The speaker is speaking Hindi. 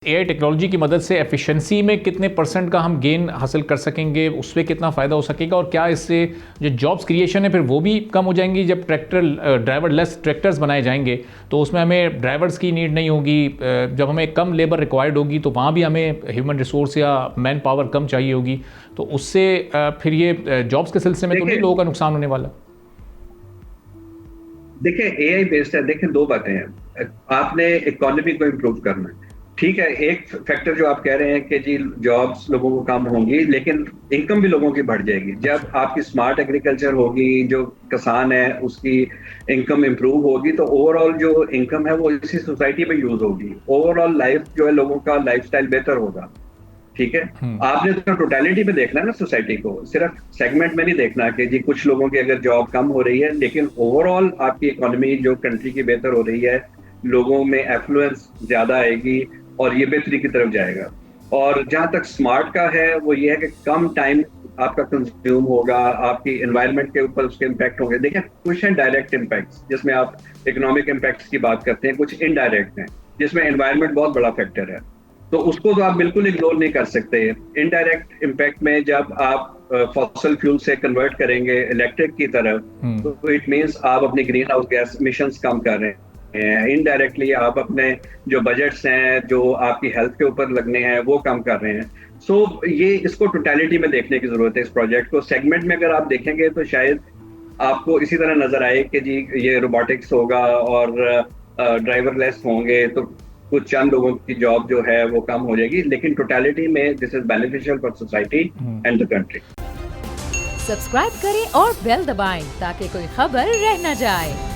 एआई टेक्नोलॉजी की मदद से एफिशिएंसी में कितने % का हम गेन हासिल कर सकेंगे, उससे कितना फ़ायदा हो सकेगा और क्या इससे जो जॉब्स क्रिएशन है फिर वो भी कम हो जाएंगी? जब ड्राइवर लेस ट्रैक्टर्स बनाए जाएंगे तो उसमें हमें ड्राइवर्स की नीड नहीं होगी। जब हमें कम लेबर रिक्वायर्ड होगी तो वहाँ भी हमें ह्यूमन रिसोर्स या मैन पावर कम चाहिए होगी, तो उससे फिर ये जॉब्स के सिलसिले में तो नहीं देखिए लोगों का नुकसान होने वाला? देखिए एआई बेस्ड है। देखिए दो बातें हैं, आपने इकोनॉमी को इम्प्रूव करना है, ठीक है। एक फैक्टर जो आप कह रहे हैं कि जी जॉब्स लोगों को कम होंगी, लेकिन इनकम भी लोगों की बढ़ जाएगी। जब आपकी स्मार्ट एग्रीकल्चर होगी, जो किसान है उसकी इनकम इम्प्रूव होगी, तो ओवरऑल जो इनकम है वो इसी सोसाइटी में यूज होगी। ओवरऑल लाइफ जो है, लोगों का लाइफस्टाइल बेहतर होगा, ठीक है। आपने तो टोटलिटी में देखना है ना सोसाइटी को, सिर्फ सेगमेंट में नहीं देखना कि जी कुछ लोगों की अगर जॉब कम हो रही है, लेकिन ओवरऑल आपकी इकोनॉमी जो कंट्री की बेहतर हो रही है, लोगों में एफ्लुएंस ज्यादा आएगी और ये बेहतरी की तरफ जाएगा। और जहां तक स्मार्ट का है वो ये है कि कम टाइम आपका कंज्यूम होगा, आपकी एनवायरनमेंट के ऊपर उसके इम्पैक्ट होंगे। देखिए कुछ हैं डायरेक्ट इम्पैक्ट्स जिसमें आप इकोनॉमिक इम्पैक्ट्स की बात करते हैं, कुछ इनडायरेक्ट हैं जिसमें एनवायरनमेंट बहुत बड़ा फैक्टर है, तो उसको तो आप बिल्कुल इग्नोर नहीं कर सकते। इनडायरेक्ट इम्पैक्ट में जब आप फॉसिल फ्यूल से कन्वर्ट करेंगे इलेक्ट्रिक की तरफ, तो इट मींस आप अपनी ग्रीन हाउस गैस इमिशंस कम कर रहे हैं। इनडायरेक्टली आप अपने जो बजट्स हैं, जो आपकी हेल्थ के ऊपर लगने हैं, वो कम कर रहे हैं। सो ये इसको टोटलिटी में देखने की जरूरत है। इस प्रोजेक्ट को सेगमेंट में अगर आप देखेंगे तो शायद आपको इसी तरह नजर आए कि जी ये रोबोटिक्स होगा और ड्राइवर लेस होंगे, तो कुछ चंद लोगों की जॉब जो है वो कम हो जाएगी, लेकिन टोटलिटी में this is beneficial for society and the country. Subscribe करें और बेल दबाएं ताकि कोई खबर रह न जाए।